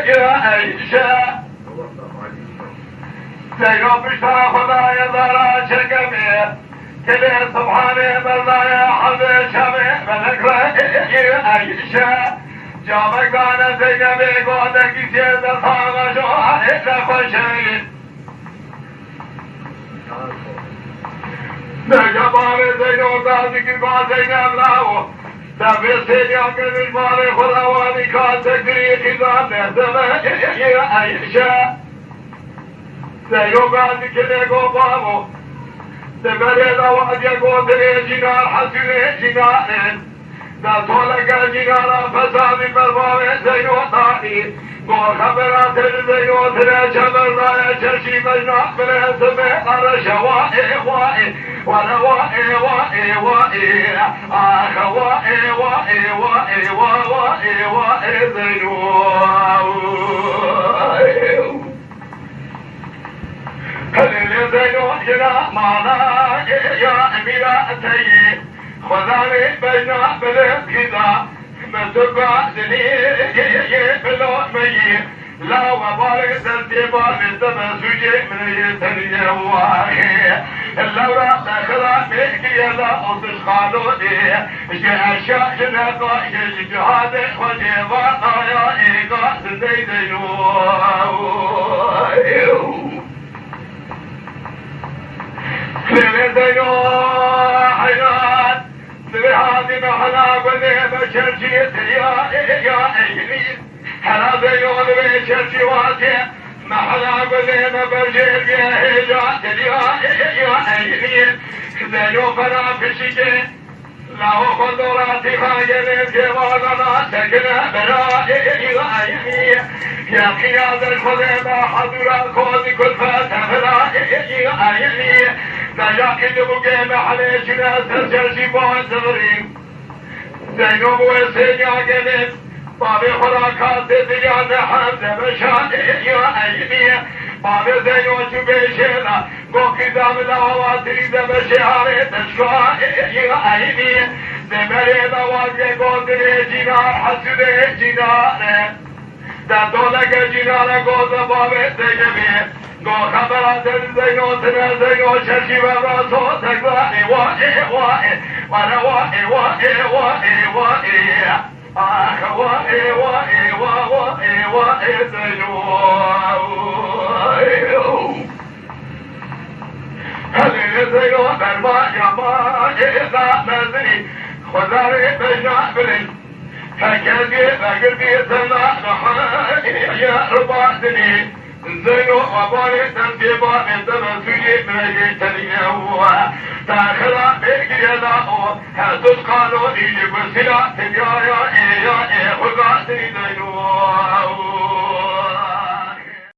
يا عيشة زينو بشترى خدايا ضرا شقمي كلي سبحانه بلنا يا حبي شمي ملك يا عيشة جامك دانا زينبي قودك سيد الخامة شو عليك خوشي نجبار زينو قادك با زينب لاو دفع سيديا قدر مالي خلاواني كاتك ريخي ذات نهزمه يا عيشة زينو قادك لقو بابو دبري دواد يقو دري جنار حسني جنارين دا طولك جنارا فساد برباوه زينو طائي قول خبرات زينو ترى شمر رايا شرشي مجنع بلا سمع أرشا وائي وائي وانا وائي وائي وائي آخ وائي وائي وائي وائي وائي زينو هلل زينو جنا معنا يا أميرا تيي خذاني بينا بالابتداء متبع دنيا بلو مي لا وبارك سنتبع للدم سجي من يتنيا واهي اللورا تخلا بيكي يلا أصل خالودي جاشا جنقا جهاد وجيبا طايا إيقا سديدينو سديدينو حيات بهذه محلا بذي بشرجيت يا أيني حلا بيون بشرجي واتي محلا بذي ببرجي بيهجات يا أيني ذيو فنا بشيكي لاو خندوراتي خاجلين كيوانا سكنا برائي يا أيني يا قياد الخذيبة حضورا كودي كل فتح يا أيني نجاكي نبقى محليشنا سرسلسي بوانسرين زينو بوسيني عقلين بابي خلاكات ديان حمد مشان يا أيني بابي زينو شبيشينا قوكي دام دعواتي دمشياري تشكوا يا أيني دمري دواجي قودري جنار حسودي جنار دا دولك جنار قوز بابي تجمي گو خبرات زینو تنه زینو شرشی و راسو تقوی وای وای وانا وای وای وای وای آخ وای وای وای وای زینو هلی زینو برما یما ایزا مزنی خداری بجنا بلین فکردی بگردی تنا نحن یا رباطنی زينو وباري تنبيبا انتبه سوية من يتنيه تاخلا بيكي يداؤه هاتو قالوا إيجي بسلا تجايا إيا إيه خلقاتي زينو